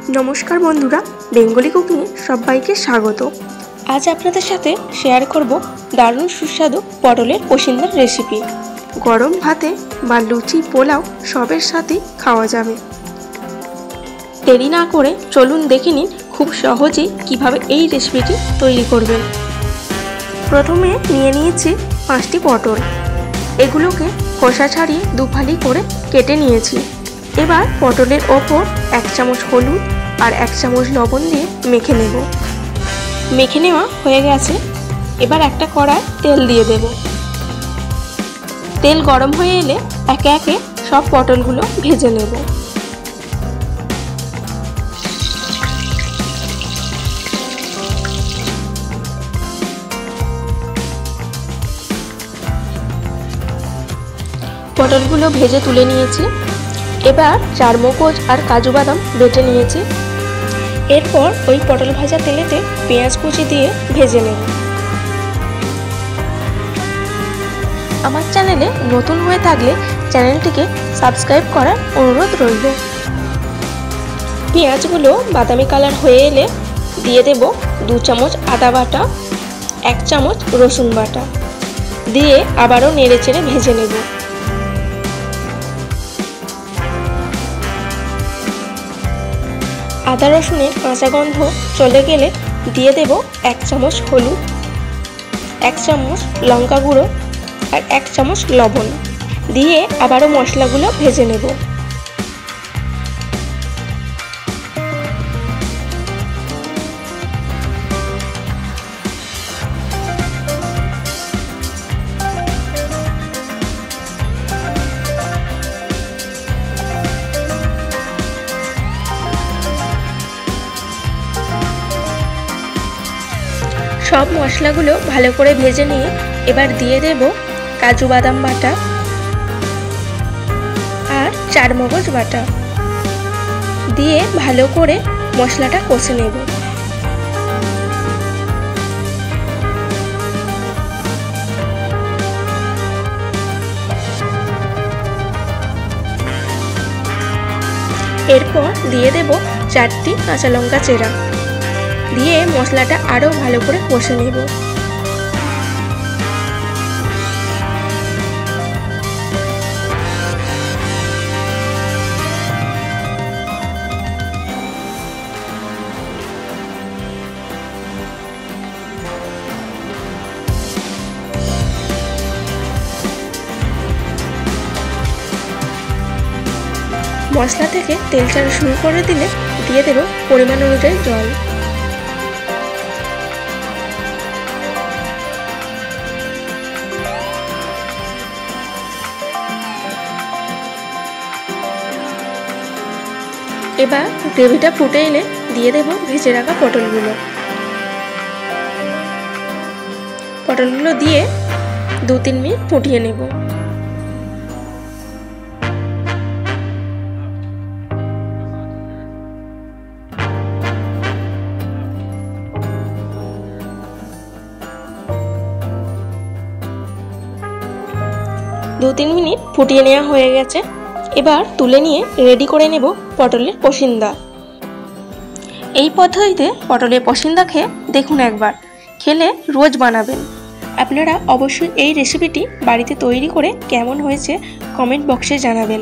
नमस्कार बंधुरा बेंगली कुकिंगे सबाइके स्वागत। आज आपनादेर साथे शेयर करब दारुण सुस्वादु पटलेर पसिंदार रेसिपि। गरम भाते बा लुचि पोलाओ सबेर साथेई खाওয়া যাবে। देरी ना करे चलुन देखे निन खूब सहजेई किभाबे এই রেসিপিটি তৈরি করবেন। प्रथमे নিয়ে নিয়েছি 5টি পটল। এগুলোকে খোসা ছাড়িয়ে দুফালি করে কেটে নিয়েছি। এবার পটলের ওপর 1 চামচ হলুদ আর 1 চামচ লবণ দিয়ে মেখে নেব। মেখে নেওয়া হয়ে গেছে। এবার একটা কড়ায় তেল দিয়ে দেব। তেল গরম হয়ে এলে একে একে সব পটলগুলো ভেজে নেব। পটলগুলো ভেজে তুলে নিয়েছি। এবার চারমগজ আর কাজু বাদাম বেটে নিয়েছি। এরপর ওই পটল ভাজা তেলেতে পেঁয়াজ কুচি দিয়ে ভেজে নেব। আমার চ্যানেলে নতুন হয়ে থাকলে চ্যানেলটিকে সাবস্ক্রাইব করার অনুরোধ রইল। পেঁয়াজগুলো বাদামি কালার হয়ে এলে দিয়ে দেব 2 চামচ আদা বাটা, 1 চামচ রসুন বাটা দিয়ে আবারও নেড়েচেড়ে ভেজে নেব। আদা রসুনের কাঁচা গন্ধ চলে গেলে দিয়ে দেব 1 চামচ হলুদ, 1 চামচ লঙ্কা গুঁড়ো আর 1 চামচ লবণ দিয়ে আবারও মশলাগুলো ভেজে নেব। সব মশলাগুলো ভালো করে ভেজে নিয়ে এবার দিয়ে দেব কাজু বাদাম বাটা আর চারমগজ বাটা দিয়ে ভালো করে মশলাটা কষে নেব। এরপর দিয়ে দেব 4টি কাঁচা লঙ্কা চেরা দিয়ে মশলাটা আরো ভালো করে কষে নেব। মশলা থেকে তেল ছাড়া শুরু করে দিলে দিয়ে দেব পরিমাণ অনুযায়ী জল। এবার গ্রেভিটা ফুটে এলে দিয়ে দেব ভেজে রাখা পটলগুলো দিয়ে 2-3 মিনিট ফুটিয়ে নেব। দু 3 মিনিট ফুটিয়ে নেওয়া হয়ে গেছে। এবার তুলে নিয়ে রেডি করে নেব পটলের পসিন্দা। এই পদ্ধতিতে পটলের পসিন্দা খেয়ে দেখুন একবার, খেলে রোজ বানাবেন। আপনারা অবশ্যই এই রেসিপিটি বাড়িতে তৈরি করে কেমন হয়েছে কমেন্ট বক্সে জানাবেন।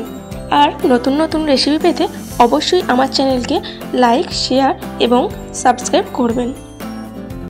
আর নতুন নতুন রেসিপি পেতে অবশ্যই আমার চ্যানেলকে লাইক, শেয়ার এবং সাবস্ক্রাইব করবেন।